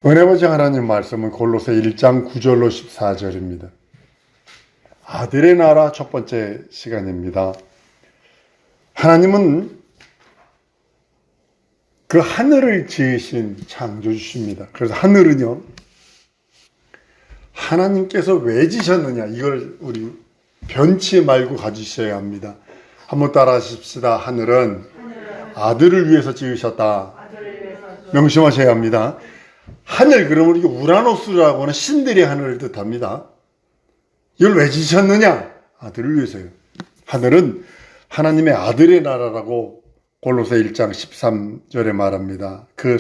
은혜 보시 하나님 말씀은 골로새 1장 9절로 14절입니다. 아들의 나라 첫 번째 시간입니다. 하나님은 그 하늘을 지으신 창조주십니다. 그래서 하늘은요, 하나님께서 왜 지셨느냐, 이걸 우리 변치 말고 가지셔야 합니다. 한번 따라 하십시다. 하늘은 아들을 위해서 지으셨다. 명심하셔야 합니다. 하늘, 그러면 이게 우라노스라고 하는 신들의 하늘을 뜻합니다. 이걸 왜 지셨느냐? 아들을 위해서요. 하늘은 하나님의 아들의 나라라고 골로새 1장 13절에 말합니다. 그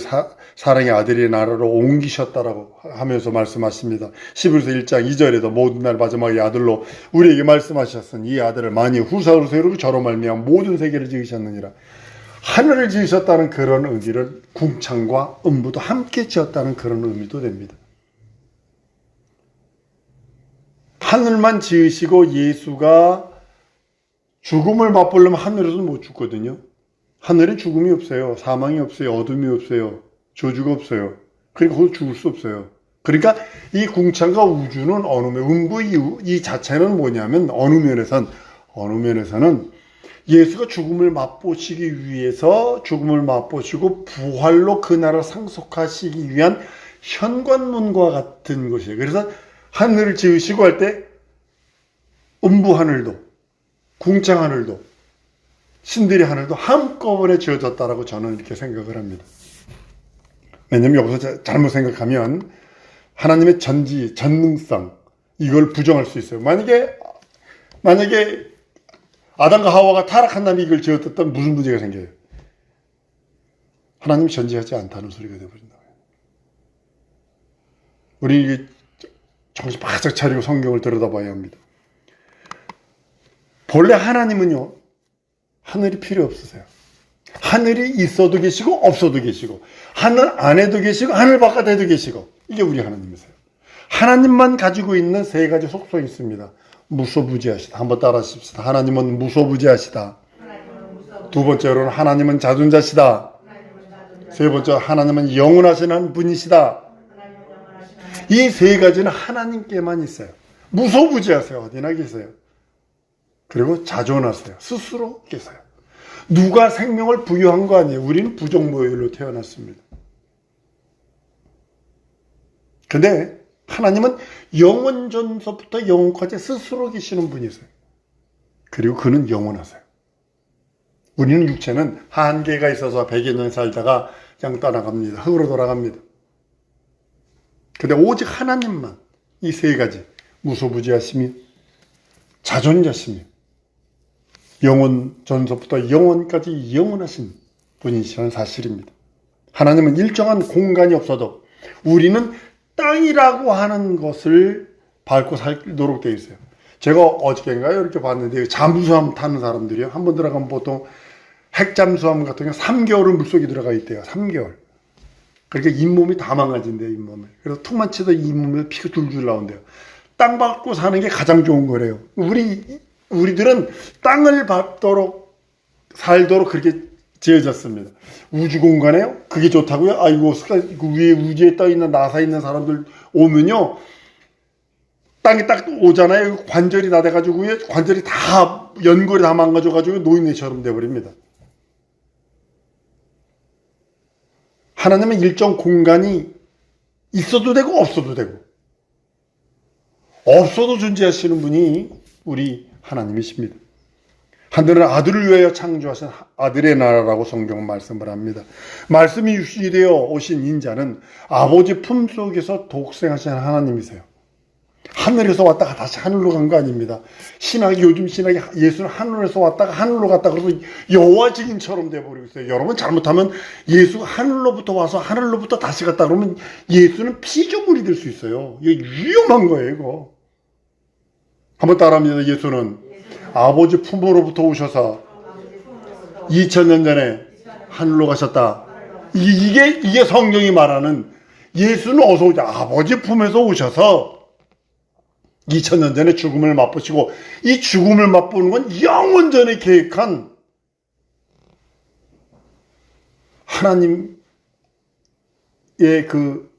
사랑의 아들의 나라로 옮기셨다라고 하면서 말씀하십니다. 11서 1장 2절에도 모든 날 마지막에 아들로 우리에게 말씀하셨으니 이 아들을 만일 후사로 세우고 저로 말미암아 모든 세계를 지으셨느니라. 하늘을 지으셨다는 그런 의미를 궁창과 음부도 함께 지었다는 그런 의미도 됩니다. 하늘만 지으시고 예수가 죽음을 맛보려면 하늘에서는 못 죽거든요. 하늘에 죽음이 없어요. 사망이 없어요. 어둠이 없어요. 저주가 없어요. 그러니까 거기서 죽을 수 없어요. 그러니까 이 궁창과 우주는 어느 면, 음부 이 자체는 뭐냐면 어느 면에서는 예수가 죽음을 맛보시기 위해서 죽음을 맛보시고 부활로 그 나라를 상속하시기 위한 현관문과 같은 것이에요. 그래서 하늘을 지으시고 할 때 음부 하늘도 궁창 하늘도 신들의 하늘도 한꺼번에 지어졌다라고 저는 이렇게 생각을 합니다. 왜냐하면 여기서 잘못 생각하면 하나님의 전능성 이걸 부정할 수 있어요. 만약에 아담과 하와가 타락한 다음에 이걸 지었던 무슨 문제가 생겨요? 하나님이 전지하지 않다는 소리가 되어버린다. 우리 정신 바짝 차리고 성경을 들여다봐야 합니다. 본래 하나님은요, 하늘이 필요 없으세요. 하늘이 있어도 계시고 없어도 계시고 하늘 안에도 계시고 하늘 바깥에도 계시고 이게 우리 하나님이세요. 하나님만 가지고 있는 세 가지 속성이 있습니다. 무소부지하시다. 한번 따라 하십시다. 하나님은 무소부지하시다. 두 번째로는 하나님은 자존자시다. 세 번째로 하나님은 영원하신 분이시다. 이 세 가지는 하나님께만 있어요. 무소부지하세요. 어디나 계세요. 그리고 자존하세요. 스스로 계세요. 누가 생명을 부여한 거 아니에요. 우리는 부정모율로 태어났습니다. 근데 하나님은 영원 전서부터 영원까지 스스로 계시는 분이세요. 그리고 그는 영원하세요. 우리는 육체는 한계가 있어서 100여 년 살다가 그냥 떠나갑니다. 흙으로 돌아갑니다. 근데 오직 하나님만 이 세 가지 무소부지하심이 자존자심이 영원 전서부터 영원까지 영원하신 분이시라는 사실입니다. 하나님은 일정한 공간이 없어도 우리는 땅이라고 하는 것을 밟고 살도록 되어 있어요. 제가 어저께인가요? 이렇게 봤는데 잠수함 타는 사람들이요. 한번 들어가면 보통 핵잠수함 같은 경우 3개월은 물속에 들어가 있대요. 3개월. 그러니까 잇몸이 다 망가진대요. 잇몸을. 그래서 툭만 치도 잇몸에 피가 줄줄 나온대요. 땅 밟고 사는 게 가장 좋은 거래요. 우리들은 땅을 밟도록 살도록 그렇게 지어졌습니다. 우주 공간에요? 그게 좋다고요? 아이고, 그 위에 우주에 떠 있는 나사에 있는 사람들 오면요, 땅에 딱 오잖아요. 관절이 다 돼가지고 관절이 다 연골이 다 망가져가지고 노인네처럼 돼버립니다. 하나님은 일정 공간이 있어도 되고 없어도 되고 없어도 존재하시는 분이 우리 하나님이십니다. 하늘은 아들을 위하여 창조하신 아들의 나라라고 성경은 말씀을 합니다. 말씀이 육신이 되어 오신 인자는 아버지 품속에서 독생하신 하나님이세요. 하늘에서 왔다가 다시 하늘로 간 거 아닙니다. 요즘 신학이 예수는 하늘에서 왔다가 하늘로 갔다 그래서 여호와 증인처럼 돼버리고 있어요. 여러분 잘못하면 예수가 하늘로부터 와서 하늘로부터 다시 갔다 그러면 예수는 피조물이 될 수 있어요. 이거 위험한 거예요, 이거. 한번 따라합니다. 예수는 아버지 품으로부터 오셔서 2000년 전에 하늘로 가셨다. 이게 성경이 말하는 예수는 어서 오자. 아버지 품에서 오셔서 2000년 전에 죽음을 맛보시고 이 죽음을 맛보는 건 영원 전에 계획한 하나님의 그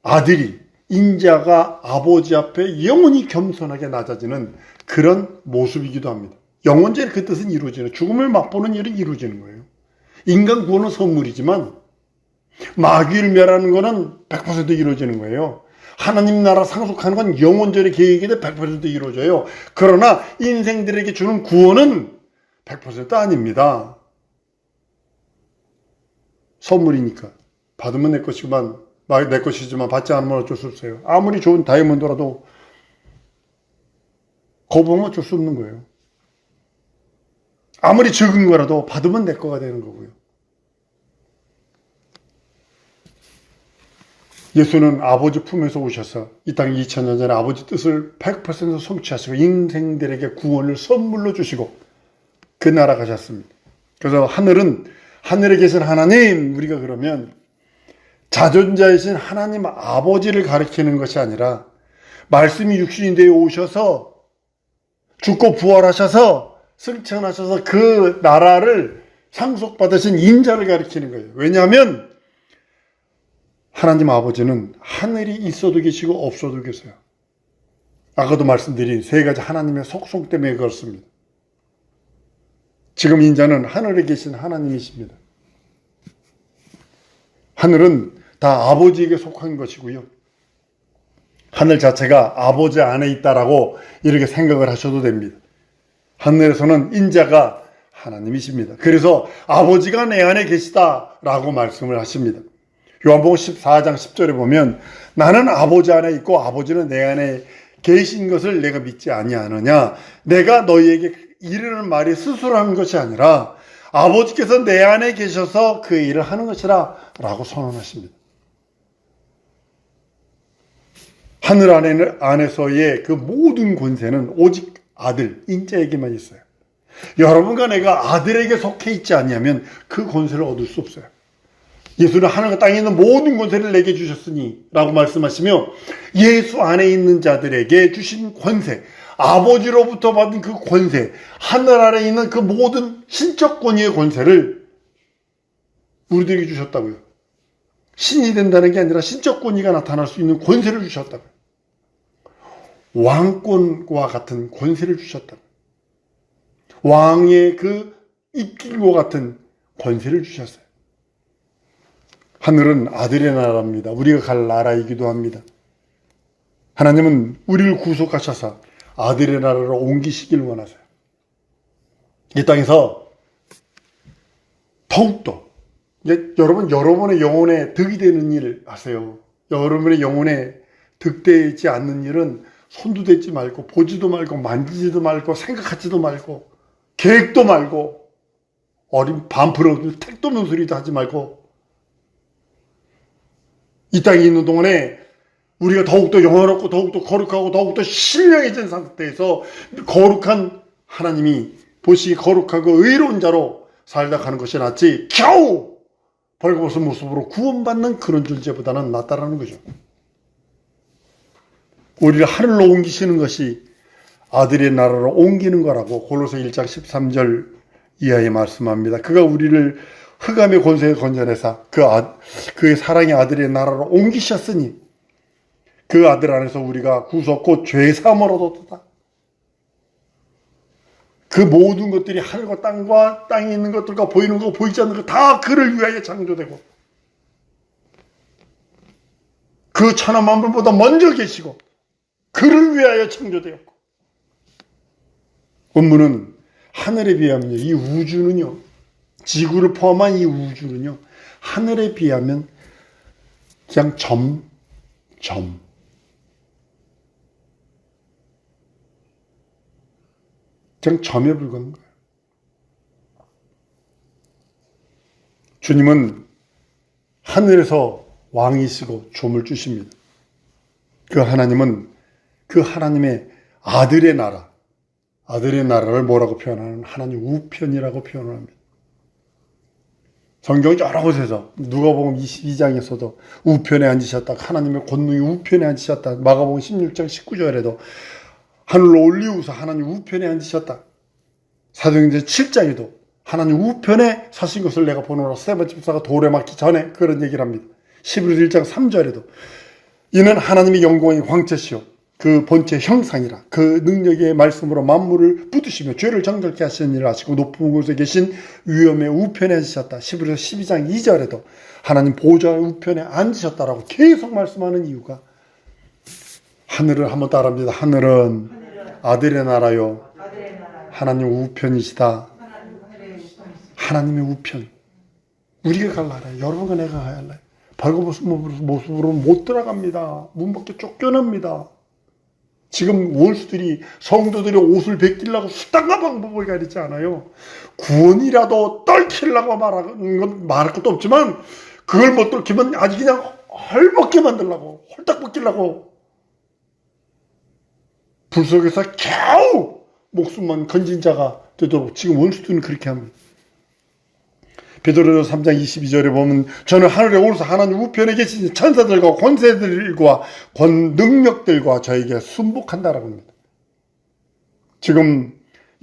아들이, 인자가 아버지 앞에 영원히 겸손하게 낮아지는 그런 모습이기도 합니다. 영원제의 그 뜻은 이루어지는, 죽음을 맛보는 일은 이루어지는 거예요. 인간 구원은 선물이지만 마귀를 멸하는 것은 100% 이루어지는 거예요. 하나님 나라 상속하는 건 영원절의 계획이 100% 이루어져요. 그러나 인생들에게 주는 구원은 100% 아닙니다. 선물이니까. 받으면 내 것이지만 받지 않으면 어쩔 수 없어요. 아무리 좋은 다이아몬드라도 거부하면 어쩔 수 없는 거예요. 아무리 적은 거라도 받으면 내 거가 되는 거고요. 예수는 아버지 품에서 오셔서 이 땅 2000년 전에 아버지 뜻을 100% 성취하시고 인생들에게 구원을 선물로 주시고 그 나라 가셨습니다. 그래서 하늘에 계신 하나님, 우리가 그러면 자존자이신 하나님 아버지를 가리키는 것이 아니라 말씀이 육신이 되어 오셔서 죽고 부활하셔서 승천하셔서 그 나라를 상속받으신 인자를 가리키는 거예요. 왜냐하면 하나님 아버지는 하늘이 있어도 계시고 없어도 계세요. 아까도 말씀드린 세 가지 하나님의 속성 때문에 그렇습니다. 지금 인자는 하늘에 계신 하나님이십니다. 하늘은 다 아버지에게 속한 것이고요. 하늘 자체가 아버지 안에 있다라고 이렇게 생각을 하셔도 됩니다. 하늘에서는 인자가 하나님이십니다. 그래서 아버지가 내 안에 계시다라고 말씀을 하십니다. 요한복음 14장 10절에 보면 나는 아버지 안에 있고 아버지는 내 안에 계신 것을 내가 믿지 아니하느냐. 내가 너희에게 이르는 말이 스스로 한 것이 아니라 아버지께서 내 안에 계셔서 그 일을 하는 것이라 라고 선언하십니다. 하늘 안에서의 그 모든 권세는 오직 아들, 인자에게만 있어요. 여러분과 내가 아들에게 속해 있지 않냐면 그 권세를 얻을 수 없어요. 예수는 하늘과 땅에 있는 모든 권세를 내게 주셨으니 라고 말씀하시며 예수 안에 있는 자들에게 주신 권세, 아버지로부터 받은 그 권세, 하늘 아래 있는 그 모든 신적 권위의 권세를 우리들에게 주셨다고요. 신이 된다는 게 아니라 신적 권위가 나타날 수 있는 권세를 주셨다고요. 왕권과 같은 권세를 주셨다고요. 왕의 그 입김과 같은 권세를 주셨어요. 하늘은 아들의 나라입니다. 우리가 갈 나라이기도 합니다. 하나님은 우리를 구속하셔서 아들의 나라로 옮기시길 원하세요. 이 땅에서 더욱더 여러분의 영혼에 득이 되는 일을 하세요. 여러분의 영혼에 득되지 않는 일은 손도 대지 말고 보지도 말고 만지지도 말고 생각하지도 말고 계획도 말고 어린 반풀어도 택도 없는 소리도 하지 말고 이 땅에 있는 동안에 우리가 더욱더 영화롭고 더욱더 거룩하고 더욱더 신령해진 상태에서 거룩한 하나님이 보시기에 거룩하고 의로운 자로 살다 가는 것이 낫지 겨우 벌거벗은 모습으로 구원받는 그런 존재보다는 낫다라는 거죠. 우리를 하늘로 옮기시는 것이 아들의 나라로 옮기는 거라고 골로새 1장 13절 이하에 말씀합니다. 그가 우리를 흑암의 권세에 건져내사 그의 사랑의 아들의 나라로 옮기셨으니 그 아들 안에서 우리가 구속 곧 죄사함을 얻었다. 그 모든 것들이 하늘과 땅과 땅에 있는 것들과 보이는 거 보이지 않는 거 다 그를 위하여 창조되고 그 천하 만물보다 먼저 계시고 그를 위하여 창조되었고 본문은 하늘에 비하면 이 우주는요, 지구를 포함한 이 우주는요, 하늘에 비하면 그냥 그냥 점에 불과한 거예요. 주님은 하늘에서 왕이시고 조물 주십니다. 그 하나님은 그 하나님의 아들의 나라를 뭐라고 표현하는 하나님 우편이라고 표현을 합니다. 성경 여러 곳에서 누가복음 22장에서도 우편에 앉으셨다. 하나님의 권능이 우편에 앉으셨다. 마가복음 16장 19절에도 하늘로 올리우사 하나님 우편에 앉으셨다. 사도행전 7장에도 하나님 우편에 서신 것을 내가 보노라. 스데반 집사가 돌에 맞기 전에 그런 얘기를 합니다. 11장 3절에도 이는 하나님의 영광의 광채시요 그 본체 형상이라 그 능력의 말씀으로 만물을 붙드시며 죄를 정결케 하시는 일을 하시고 높은 곳에 계신 위엄의 우편에 앉으셨다. 히브리서 12장 2절에도 하나님 보좌의 우편에 앉으셨다라고 계속 말씀하는 이유가, 하늘을 한번 따라합니다. 하늘은 아들의 나라요 하나님 우편이시다. 하나님의 우편. 우리가 갈 나라예요. 여러분과 내가 가야 할 나라예요. 벌거벗은 모습으로 못 들어갑니다. 문 밖에 쫓겨납니다. 지금 원수들이 성도들이 옷을 벗기려고 수단과 방법을 가리지 않아요. 구원이라도 떨키려고 말할 것도 없지만 그걸 못 떨키면 아주 그냥 헐벗게 만들려고, 홀딱 벗기려고 불 속에서 겨우 목숨만 건진 자가 되도록 지금 원수들은 그렇게 합니다. 베드로전서 3장 22절에 보면 저는 하늘에 오르사 하나님 우편에 계신 천사들과 권세들과 능력들과 저에게 순복한다라고 합니다. 지금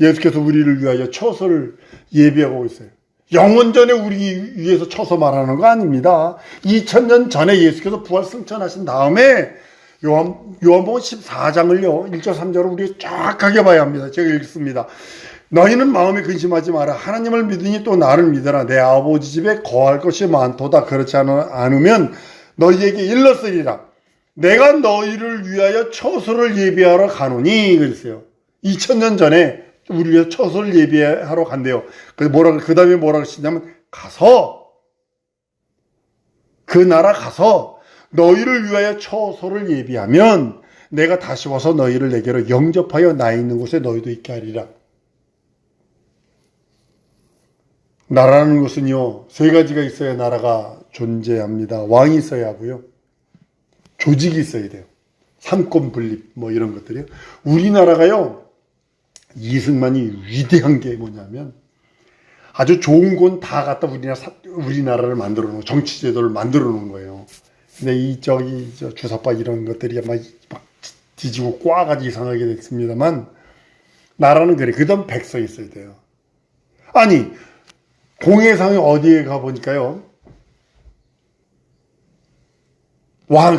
예수께서 우리를 위하여 처소를 예비하고 있어요. 영원전에 우리 위해서 처소 말하는 거 아닙니다. 2000년 전에 예수께서 부활 승천하신 다음에 요한복음 14장을요 1절 3절을 우리 정확하게 봐야 합니다. 제가 읽습니다. 너희는 마음에 근심하지 마라. 하나님을 믿으니 또 나를 믿어라. 내 아버지 집에 거할 것이 많도다. 그렇지 않으면 너희에게 일렀으리라. 내가 너희를 위하여 처소를 예비하러 가노니 그랬어요. 2000년 전에 우리 위해 처소를 예비하러 간대요. 그 다음에 뭐라고 하시냐면 가서, 그 나라 가서 너희를 위하여 처소를 예비하면 내가 다시 와서 너희를 내게로 영접하여 나 있는 곳에 너희도 있게 하리라. 나라는 것은요, 세 가지가 있어야 나라가 존재합니다. 왕이 있어야 하고요, 조직이 있어야 돼요. 삼권 분립 뭐 이런 것들이요. 우리나라가요, 이승만이 위대한 게 뭐냐면 아주 좋은 건 다 갖다 우리나라를 만들어 놓은, 정치 제도를 만들어 놓은 거예요. 근데 주사파 이런 것들이 막 뒤지고 꽈가지고 이상하게 됐습니다만, 나라는 그래. 그 다음 백성이 있어야 돼요. 아니, 공해상에 어디에 가보니까요,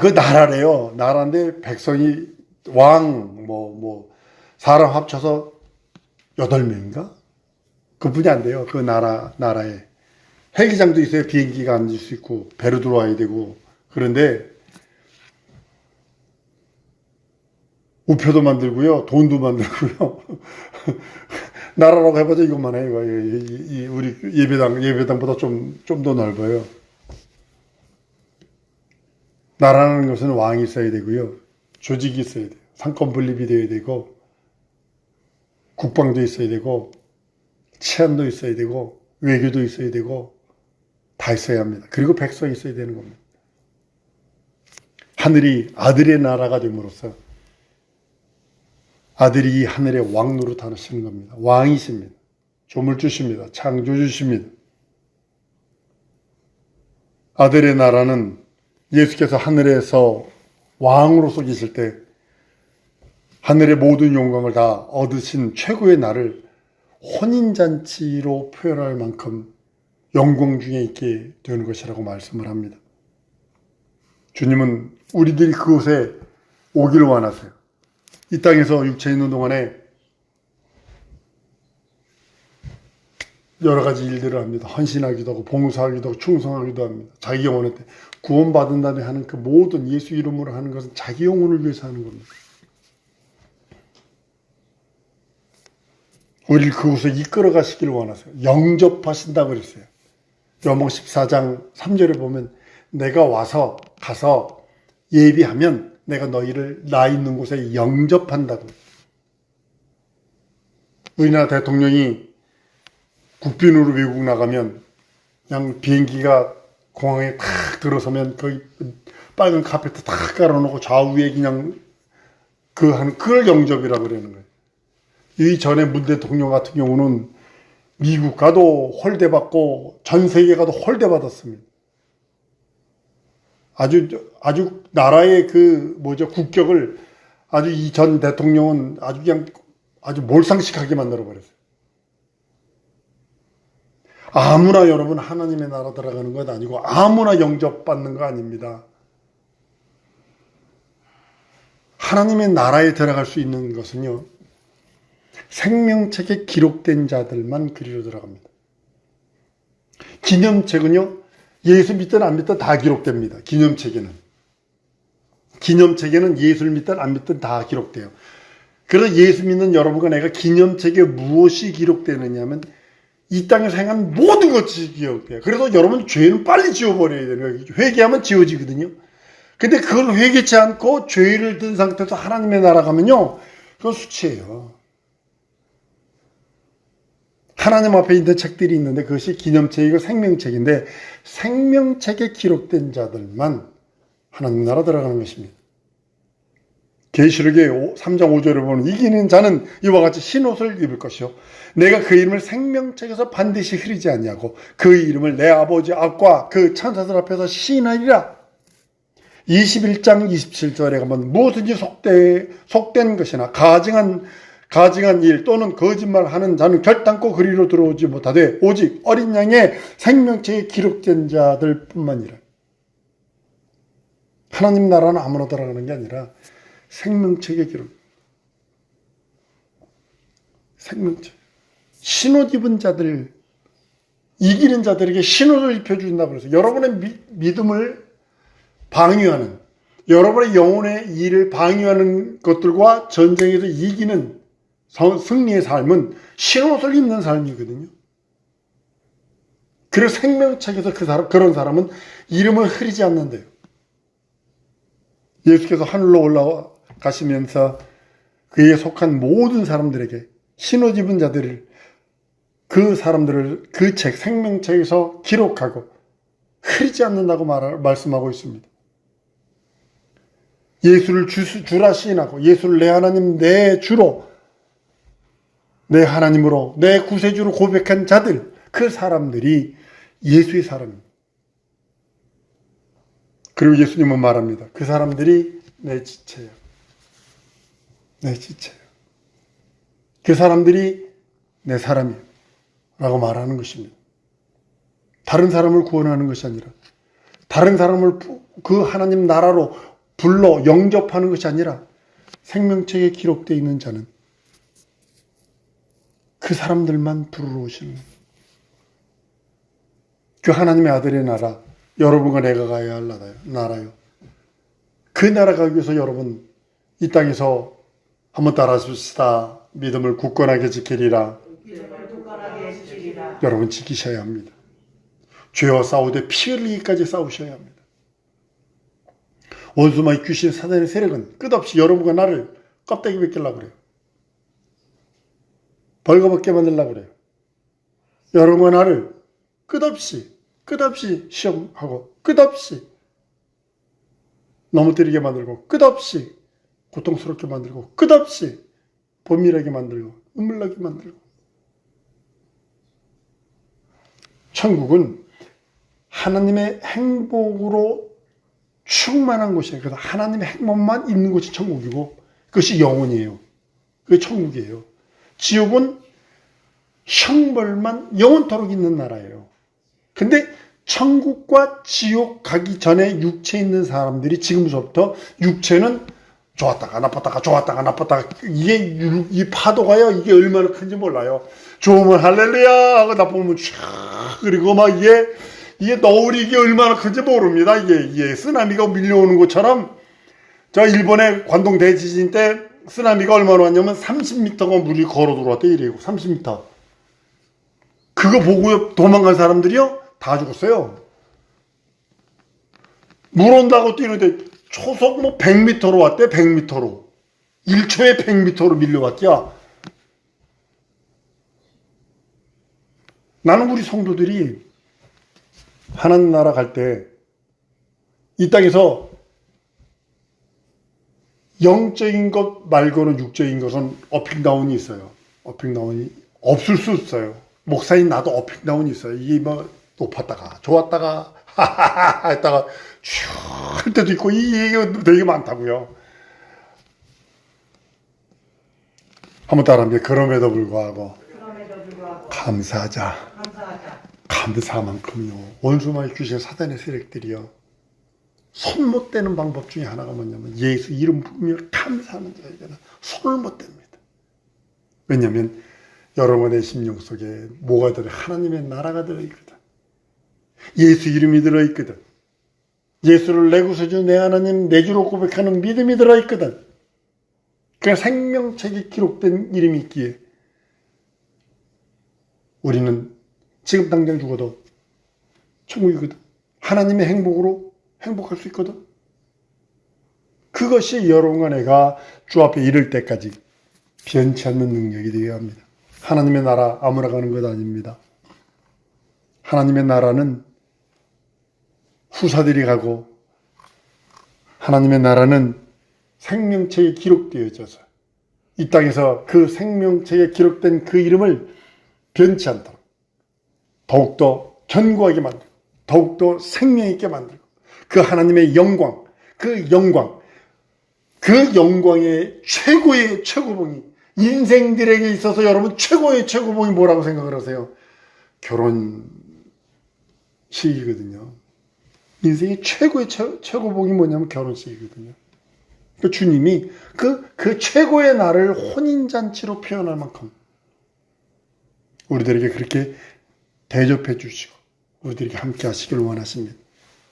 그 나라래요. 나라인데 백성이 사람 합쳐서 8명인가? 그뿐이 안 돼요. 그 나라에. 헬기장도 있어요. 비행기가 앉을 수 있고, 배로 들어와야 되고. 그런데, 우표도 만들고요. 돈도 만들고요. 나라라고 해봐도 이것만 해요. 우리 예배당보다 좀 더 넓어요. 나라는 것은 왕이 있어야 되고요. 조직이 있어야 돼요. 상권 분립이 되어야 되고, 국방도 있어야 되고, 치안도 있어야 되고, 외교도 있어야 되고, 다 있어야 합니다. 그리고 백성이 있어야 되는 겁니다. 하늘이 아들의 나라가 됨으로써 아들이 이 하늘의 왕 노릇하시는 겁니다. 왕이십니다. 조물주십니다. 창조주십니다. 아들의 나라는 예수께서 하늘에서 왕으로서 계실 때 하늘의 모든 영광을 다 얻으신 최고의 날을 혼인잔치로 표현할 만큼 영광 중에 있게 되는 것이라고 말씀을 합니다. 주님은 우리들이 그곳에 오기를 원하세요. 이 땅에서 육체에 있는 동안에 여러 가지 일들을 합니다. 헌신하기도 하고 봉사하기도 하고 충성하기도 합니다. 자기 영혼한테 구원받은 다음에 하는 그 모든 예수 이름으로 하는 것은 자기 영혼을 위해서 하는 겁니다. 우리를 그곳에 이끌어 가시기를 원하세요. 영접하신다고 그랬어요. 요한복음 14장 3절에 보면 내가 가서 예비하면 내가 너희를 나 있는 곳에 영접한다고. 우리나라 대통령이 국빈으로 외국 나가면 그냥 비행기가 공항에 탁 들어서면 거의 빨간 카페트 탁 깔아놓고 좌우에 그냥 그걸 영접이라고 그러는 거예요. 이 전에 문 대통령 같은 경우는 미국 가도 홀대받고 전 세계 가도 홀대받았습니다. 아주 나라의 국격을 아주 이 전 대통령은 아주 몰상식하게 만들어버렸어요. 아무나 여러분 하나님의 나라 들어가는 것 아니고 아무나 영접받는 거 아닙니다. 하나님의 나라에 들어갈 수 있는 것은요, 생명책에 기록된 자들만 그리로 들어갑니다. 기념책은요, 예수 믿든 안 믿든 다 기록됩니다. 기념책에는 예수를 믿든 안 믿든 다 기록돼요. 그래서 예수 믿는 여러분과 내가 기념책에 무엇이 기록되느냐 하면 이 땅에서 행한 모든 것이 기록돼요. 그래서 여러분 죄는 빨리 지워버려야 되는 거예요. 회개하면 지워지거든요. 근데 그걸 회개치 않고 죄를 든 상태에서 하나님의 나라 가면요, 그건 수치예요. 하나님 앞에 있는 책들이 있는데 그것이 기념책이고 생명책인데 생명책에 기록된 자들만 하나님 나라 들어가는 것입니다. 계시록의 3장 5절에 보면 이기는 자는 이와 같이 흰옷을 입을 것이요 내가 그 이름을 생명책에서 반드시 흐리지 아니하고 그 이름을 내 아버지 앞과 그 천사들 앞에서 시인하리라. 21장 27절에 가면 무엇든지 속된 것이나 가증한 일 또는 거짓말하는 자는 결단코 그리로 들어오지 못하되 오직 어린 양의 생명책에 기록된 자들 뿐만이라. 하나님 나라는 아무나 들어가는 게 아니라 생명책에 기록. 생명책. 신옷 입은 자들, 이기는 자들에게 신옷을 입혀준다고 그래서 여러분의 믿음을 방위하는, 여러분의 영혼의 일을 방위하는 것들과 전쟁에서 이기는 승리의 삶은 신옷을 입는 삶이거든요. 그래서 생명책에서 그런 사람은 이름을 흐리지 않는데요. 예수께서 하늘로 올라가시면서 그에 속한 모든 사람들에게 신옷 입은 자들을 그 사람들을 그 책 생명책에서 기록하고 흐리지 않는다고 말씀하고 있습니다. 예수를 주라 시인하고 예수를 내 하나님 내 주로 내 하나님으로 내 구세주로 고백한 자들, 그 사람들이 예수의 사람입니다. 그리고 예수님은 말합니다. 그 사람들이 내 지체예요. 내 지체예요. 그 사람들이 내 사람이에요. 라고 말하는 것입니다. 다른 사람을 구원하는 것이 아니라 다른 사람을 그 하나님 나라로 불러 영접하는 것이 아니라 생명책에 기록되어 있는 자는 그 사람들만 부르러 오시는 그 하나님의 아들의 나라, 여러분과 내가 가야 할 나라요. 그 나라 가기 위해서 여러분 이 땅에서 한번 따라하십시다. 믿음을 굳건하게 지키리라. 여러분 지키셔야 합니다. 죄와 싸우되 피 흘리기까지 싸우셔야 합니다. 원수마귀 귀신 사단의 세력은 끝없이 여러분과 나를 껍데기 벗기려고 그래요. 벌거벗게 만들려고 그래요. 여러분과 나를 끝없이 시험하고 끝없이 넘어뜨리게 만들고 끝없이 고통스럽게 만들고 끝없이 범일하게 만들고 눈물나게 만들고. 천국은 하나님의 행복으로 충만한 곳이에요. 그래서 하나님의 행복만 있는 곳이 천국이고 그것이 영혼이에요. 그게 천국이에요. 지옥은 형벌만 영원토록 있는 나라예요. 근데 천국과 지옥 가기 전에 육체에 있는 사람들이 지금부터 육체는 좋았다가 나빴다가 좋았다가 나빴다가 이게 이 파도가요 이게 얼마나 큰지 몰라요. 좋으면 할렐루야 하고 나쁘면 촤 그리고 막 이게 너울이 이게 얼마나 큰지 모릅니다. 이게 쓰나미가 밀려오는 것처럼 저 일본의 관동 대지진 때 쓰나미가 얼마나 왔냐면 30m가 물이 걸어 들어왔대. 이래고 30m. 그거 보고 도망간 사람들이요 다 죽었어요. 물 온다고 뛰는데 초속 100m로 왔대. 100m로 1초에 100m로 밀려왔대야. 나는 우리 성도들이 하나님 나라 갈 때 이 땅에서 영적인 것 말고는 육적인 것은 어핑다운이 있어요. 어핑다운이 없을 수 없어요. 목사인 나도 어핑다운이 있어요. 이게 뭐 높았다가 좋았다가 하하하 했다가 쭉 할 때도 있고 이게 되게 많다고요. 한번 따라합니다. 그럼에도 불구하고 감사하자. 감사만큼요. 원수마귀 귀신 사단의 세력들이요. 손 못 대는 방법 중에 하나가 뭐냐면 예수 이름 부르며 감사하는 자에게는 손을 못 댑니다. 왜냐하면 여러분의 심령 속에 뭐가 들어? 하나님의 나라가 들어있거든. 예수 이름이 들어있거든. 예수를 내 구세주 내 하나님 내 주로 고백하는 믿음이 들어있거든. 그 생명책에 기록된 이름이 있기에 우리는 지금 당장 죽어도 천국이거든. 하나님의 행복으로 행복할 수 있거든. 그것이 여러분과 내가 주 앞에 이를 때까지 변치 않는 능력이 되어야 합니다. 하나님의 나라 아무나 가는 것 아닙니다. 하나님의 나라는 후사들이 가고 하나님의 나라는 생명책에 기록되어져서 이 땅에서 그 생명책에 기록된 그 이름을 변치 않도록 더욱더 견고하게 만들고 더욱더 생명 있게 만들고 그 하나님의 영광, 그 영광의 최고의 최고봉이 인생들에게 있어서 여러분 최고의 최고봉이 뭐라고 생각을 하세요? 결혼식이거든요. 인생의 최고의 최고봉이 뭐냐면 결혼식이거든요. 그 주님이 그 최고의 날을 혼인잔치로 표현할 만큼 우리들에게 그렇게 대접해 주시고 우리들에게 함께 하시길 원하십니다.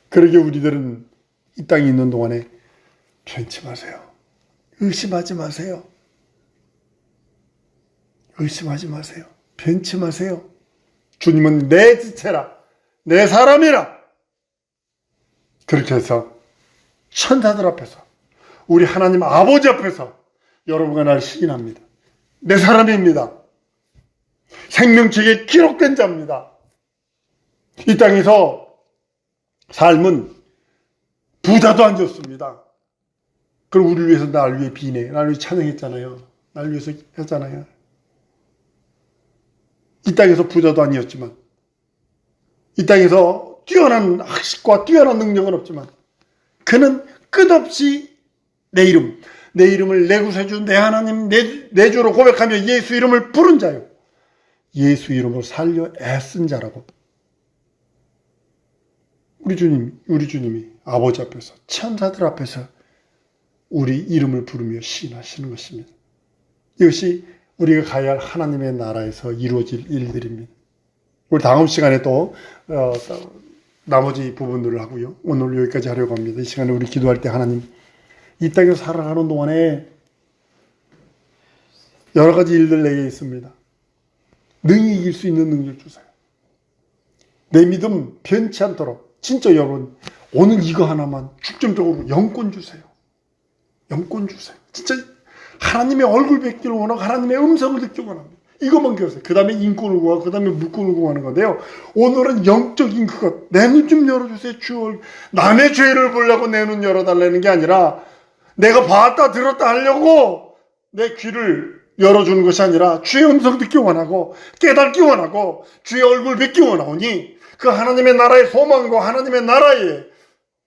그러게 우리들은 이 땅에 있는 동안에 변치 마세요. 의심하지 마세요. 의심하지 마세요. 변치 마세요. 주님은 내 지체라, 내 사람이라. 그렇게 해서 천사들 앞에서 우리 하나님 아버지 앞에서 여러분과 나를 시인합니다. 내 사람입니다. 생명책에 기록된 자입니다. 이 땅에서 삶은 부자도 안 줬습니다. 그럼 우리를 위해서 날 위해 비네, 날 위해 찬양했잖아요. 날 위해서 했잖아요. 이 땅에서 부자도 아니었지만 이 땅에서 뛰어난 학식과 뛰어난 능력은 없지만 그는 끝없이 내 이름을 내 구세주 내 하나님 내 주로 고백하며 예수 이름을 부른 자요 예수 이름으로 살려 애쓴 자라고 우리 주님이 아버지 앞에서 천사들 앞에서 우리 이름을 부르며 시인하시는 것입니다. 이것이 우리가 가야 할 하나님의 나라에서 이루어질 일들입니다. 우리 다음 시간에 또 나머지 부분들을 하고요. 오늘 여기까지 하려고 합니다. 이 시간에 우리 기도할 때 하나님 이 땅에서 살아가는 동안에 여러 가지 일들 내게 있습니다. 능히 이길 수 있는 능력 주세요. 내 믿음 변치 않도록 진짜 여러분 오늘 이거 하나만 중점적으로 영권 주세요. 영권 주세요. 진짜 하나님의 얼굴 뵙기를 원하고 하나님의 음성을 듣기를 원합니다. 이것만 기도하세요. 그 다음에 인권을 구하고 그 다음에 물권을 구하는 건데요. 오늘은 영적인 그것 내 눈 좀 열어주세요. 주 남의 죄를 보려고 내 눈 열어달라는 게 아니라 내가 봤다 들었다 하려고 내 귀를 열어주는 것이 아니라 주의 음성 듣기 원하고 깨닫기 원하고 주의 얼굴 뵙기 원하오니 그 하나님의 나라의 소망과 하나님의 나라의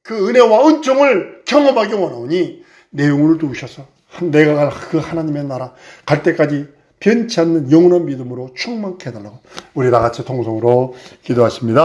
그 은혜와 은총을 경험하기 원하오니 내 영혼을 도우셔서 내가 갈 그 하나님의 나라 갈 때까지 변치 않는 영원한 믿음으로 충만케 해달라고 우리 다 같이 통성으로 기도하십니다.